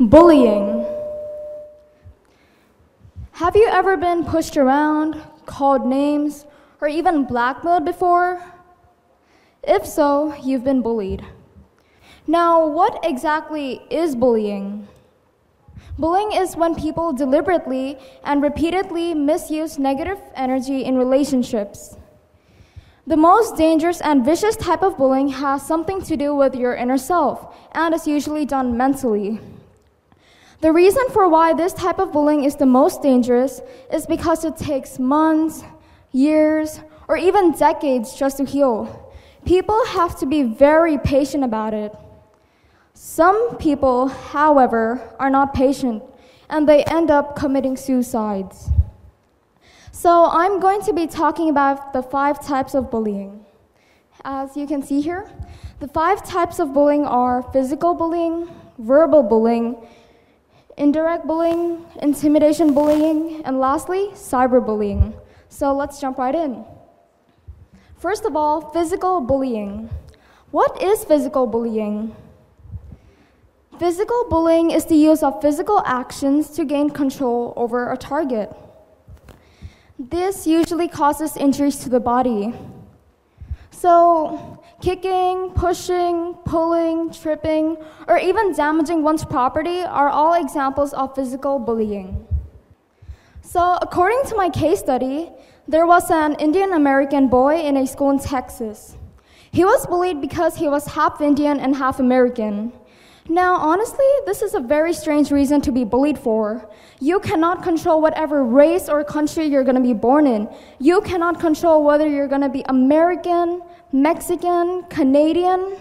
Bullying. Have you ever been pushed around, called names, or even blackmailed before? If so, you've been bullied. Now, what exactly is bullying? Bullying is when people deliberately and repeatedly misuse negative energy in relationships. The most dangerous and vicious type of bullying has something to do with your inner self and is usually done mentally. The reason for why this type of bullying is the most dangerous is because it takes months, years, or even decades just to heal. People have to be very patient about it. Some people, however, are not patient, and they end up committing suicides. So I'm going to be talking about the 5 types of bullying. As you can see here, the 5 types of bullying are physical bullying, verbal bullying, indirect bullying, intimidation bullying, and lastly, cyberbullying. So let's jump right in. First of all, physical bullying. What is physical bullying? Physical bullying is the use of physical actions to gain control over a target. This usually causes injuries to the body. So, kicking, pushing, pulling, tripping, or even damaging one's property are all examples of physical bullying. So, according to my case study, there was an Indian American boy in a school in Texas. He was bullied because he was half Indian and half American. Now, honestly, this is a very strange reason to be bullied for. You cannot control whatever race or country you're going to be born in. You cannot control whether you're going to be American, Mexican, Canadian,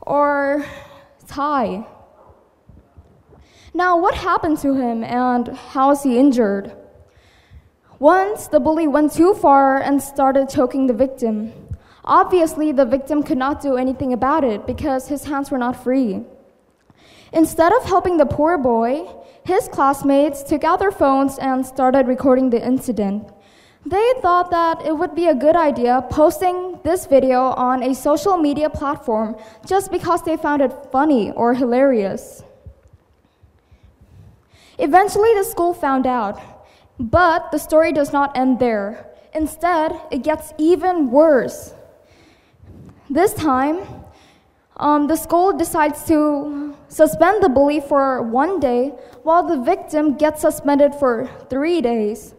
or Thai. Now, what happened to him and how is he injured? Once, the bully went too far and started choking the victim. Obviously, the victim could not do anything about it because his hands were not free. Instead of helping the poor boy, his classmates took out their phones and started recording the incident. They thought that it would be a good idea posting this video on a social media platform just because they found it funny or hilarious. Eventually, the school found out, but the story does not end there. Instead, it gets even worse. This time, the school decides to suspend the bully for 1 day while the victim gets suspended for 3 days.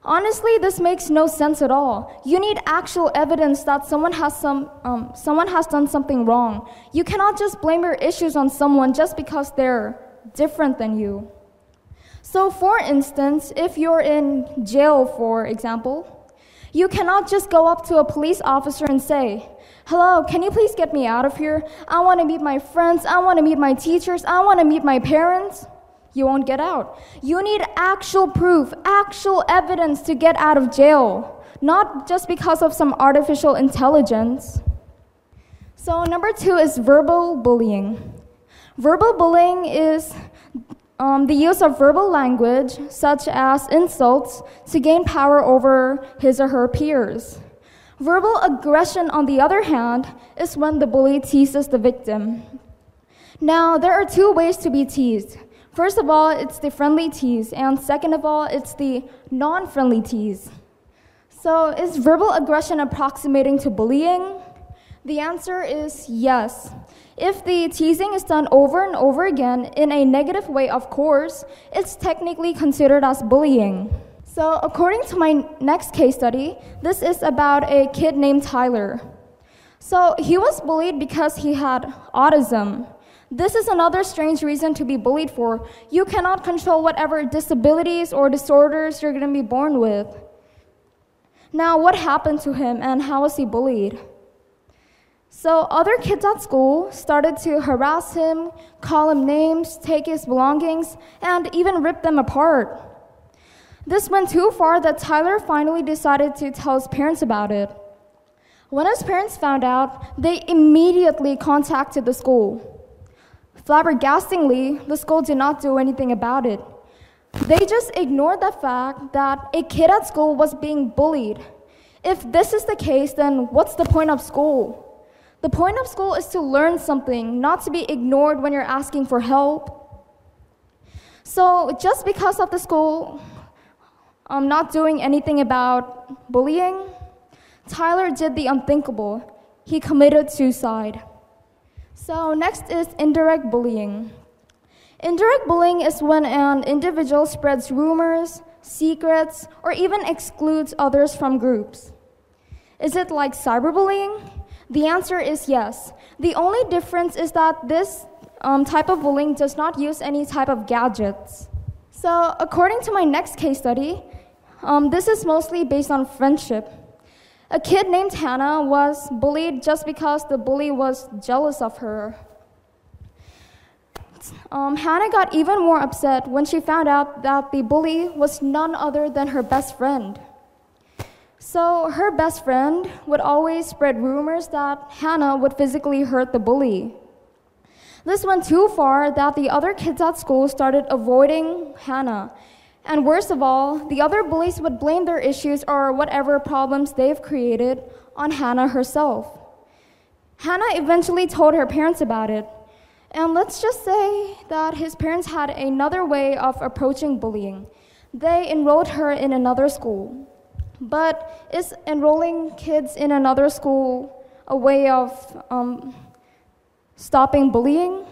Honestly, this makes no sense at all. You need actual evidence that someone has done something wrong. You cannot just blame your issues on someone just because they're different than you. So for instance, if you're in jail, for example, you cannot just go up to a police officer and say, "Hello, can you please get me out of here? I want to meet my friends, I want to meet my teachers, I want to meet my parents." You won't get out. You need actual proof, actual evidence to get out of jail, not just because of some artificial intelligence. So number 2 is verbal bullying. Verbal bullying is the use of verbal language, such as insults, to gain power over his or her peers. Verbal aggression, on the other hand, is when the bully teases the victim. Now, there are 2 ways to be teased. First of all, it's the friendly tease, and second of all, it's the non-friendly tease. So, is verbal aggression approximating to bullying? The answer is yes. If the teasing is done over and over again in a negative way, of course, it's technically considered as bullying. So according to my next case study, this is about a kid named Tyler. So he was bullied because he had autism. This is another strange reason to be bullied for. You cannot control whatever disabilities or disorders you're going to be born with. Now, what happened to him and how was he bullied? So other kids at school started to harass him, call him names, take his belongings, and even rip them apart. This went too far that Tyler finally decided to tell his parents about it. When his parents found out, they immediately contacted the school. Flabbergastingly, the school did not do anything about it. They just ignored the fact that a kid at school was being bullied. If this is the case, then what's the point of school? The point of school is to learn something, not to be ignored when you're asking for help. So just because of the school not doing anything about bullying, Tyler did the unthinkable. He committed suicide. So next is indirect bullying. Indirect bullying is when an individual spreads rumors, secrets, or even excludes others from groups. Is it like cyberbullying? The answer is yes. The only difference is that this type of bullying does not use any type of gadgets. So according to my next case study, this is mostly based on friendship. A kid named Hannah was bullied just because the bully was jealous of her. Hannah got even more upset when she found out that the bully was none other than her best friend. So her best friend would always spread rumors that Hannah would physically hurt the bully. This went too far that the other kids at school started avoiding Hannah. And worst of all, the other bullies would blame their issues or whatever problems they've created on Hannah herself. Hannah eventually told her parents about it. And let's just say that his parents had another way of approaching bullying. They enrolled her in another school. But is enrolling kids in another school a way of stopping bullying?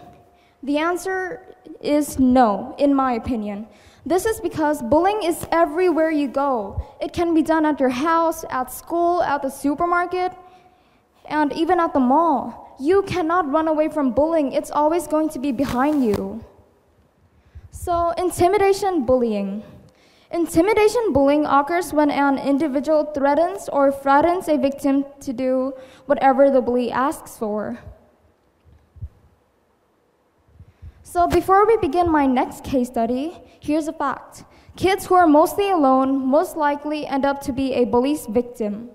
The answer is no, in my opinion. This is because bullying is everywhere you go. It can be done at your house, at school, at the supermarket, and even at the mall. You cannot run away from bullying. It's always going to be behind you. So, intimidation bullying. Intimidation bullying occurs when an individual threatens or frightens a victim to do whatever the bully asks for. So before we begin my next case study, here's a fact. Kids who are mostly alone most likely end up to be a bully's victim.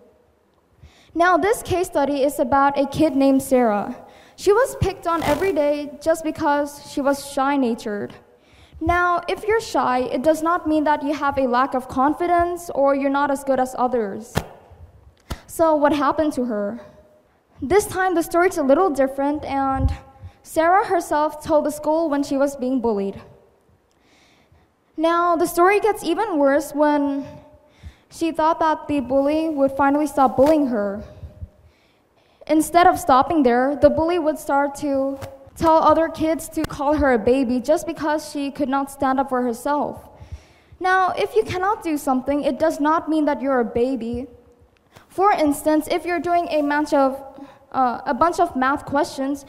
Now, this case study is about a kid named Sarah. She was picked on every day just because she was shy-natured. Now, if you're shy, it does not mean that you have a lack of confidence or you're not as good as others. So what happened to her? This time, the story's a little different, and Sarah herself told the school when she was being bullied. Now, the story gets even worse when she thought that the bully would finally stop bullying her. Instead of stopping there, the bully would start to tell other kids to call her a baby just because she could not stand up for herself. Now, if you cannot do something, it does not mean that you're a baby. For instance, if you're doing a bunch of math questions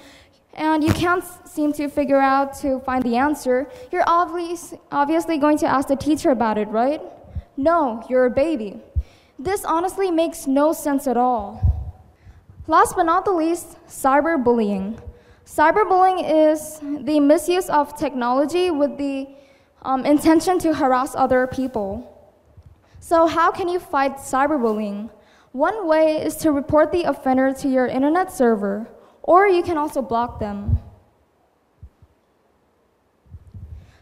and you can't seem to figure out to find the answer, you're obviously going to ask the teacher about it, right? No, you're a baby. This honestly makes no sense at all. Last but not the least, cyberbullying. Cyberbullying is the misuse of technology with the intention to harass other people. So how can you fight cyberbullying? One way is to report the offender to your internet server, or you can also block them.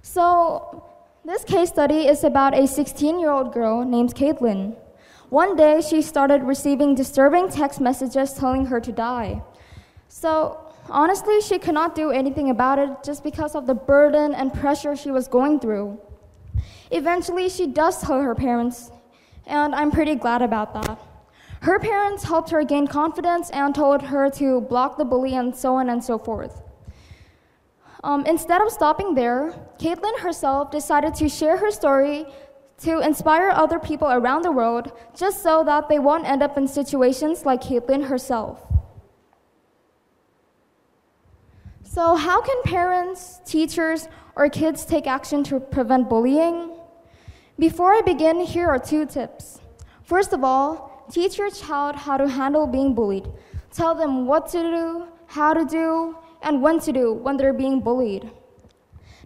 So this case study is about a 16-year-old girl named Caitlin. One day, she started receiving disturbing text messages telling her to die. So honestly, she could not do anything about it just because of the burden and pressure she was going through. Eventually, she does tell her parents, and I'm pretty glad about that. Her parents helped her gain confidence and told her to block the bully and so on and so forth. Instead of stopping there, Caitlin herself decided to share her story to inspire other people around the world just so that they won't end up in situations like Caitlin herself. So how can parents, teachers, or kids take action to prevent bullying? Before I begin, here are 2 tips. First of all, teach your child how to handle being bullied. Tell them what to do, how to do, and when to do when they're being bullied.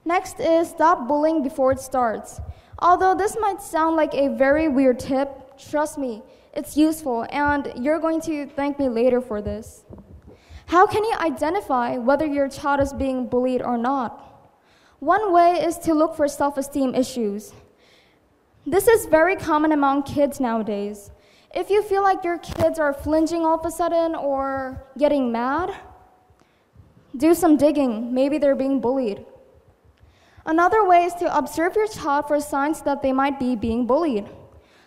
Next is stop bullying before it starts. Although this might sound like a very weird tip, trust me, it's useful, and you're going to thank me later for this. How can you identify whether your child is being bullied or not? One way is to look for self-esteem issues. This is very common among kids nowadays. If you feel like your kids are flinching all of a sudden or getting mad, do some digging. Maybe they're being bullied. Another way is to observe your child for signs that they might be being bullied.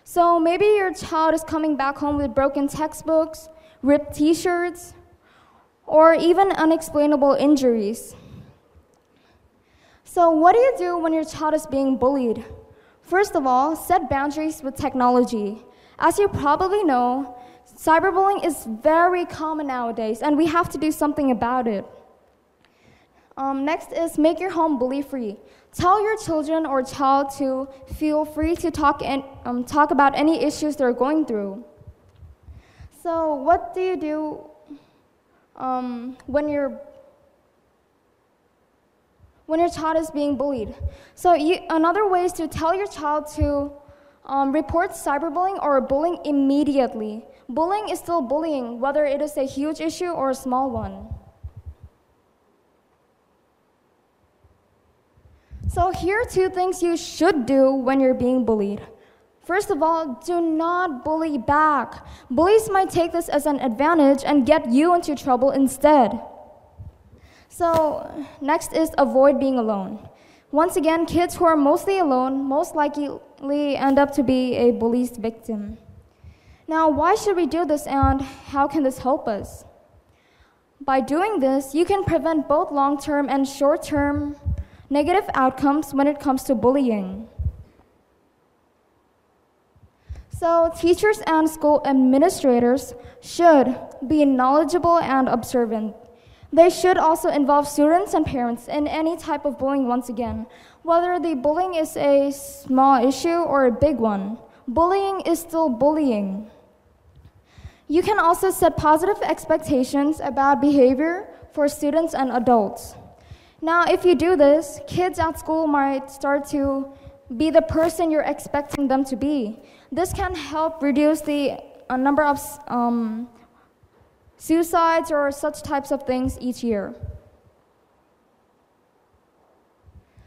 So maybe your child is coming back home with broken textbooks, ripped t-shirts, or even unexplainable injuries. So what do you do when your child is being bullied? First of all, set boundaries with technology. As you probably know, cyberbullying is very common nowadays, and we have to do something about it. Next is make your home bully-free. Tell your children or child to feel free to talk about any issues they're going through. So what do you do when your child is being bullied? So another way is to tell your child to report cyberbullying or bullying immediately. Bullying is still bullying, whether it is a huge issue or a small one. So here are 2 things you should do when you're being bullied. First of all, do not bully back. Bullies might take this as an advantage and get you into trouble instead. So next is avoid being alone. Once again, kids who are mostly alone most likely end up to be a bully's victim. Now, why should we do this and how can this help us? By doing this, you can prevent both long-term and short-term negative outcomes when it comes to bullying. So teachers and school administrators should be knowledgeable and observant. They should also involve students and parents in any type of bullying once again, whether the bullying is a small issue or a big one. Bullying is still bullying. You can also set positive expectations about behavior for students and adults. Now, if you do this, kids at school might start to be the person you're expecting them to be. This can help reduce the number of suicides or such types of things each year.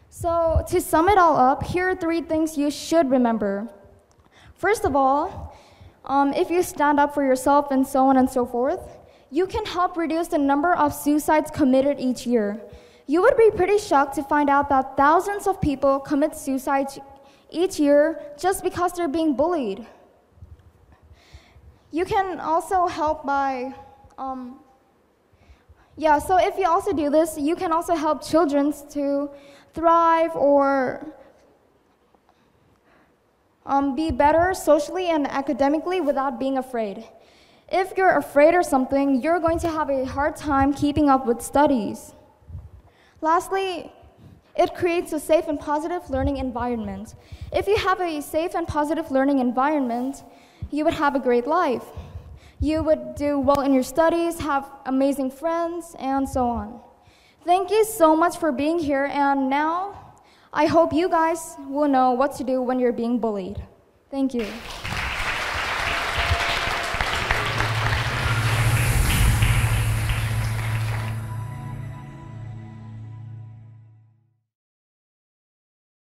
So, to sum it all up, here are 3 things you should remember. First of all, if you stand up for yourself and so on and so forth, you can help reduce the number of suicides committed each year. You would be pretty shocked to find out that thousands of people commit suicide each year just because they're being bullied. You can also help by, so if you also do this, you can also help children to thrive or be better socially and academically without being afraid. If you're afraid or something, you're going to have a hard time keeping up with studies. Lastly, it creates a safe and positive learning environment. If you have a safe and positive learning environment, you would have a great life. You would do well in your studies, have amazing friends, and so on. Thank you so much for being here, and now I hope you guys will know what to do when you're being bullied. Thank you.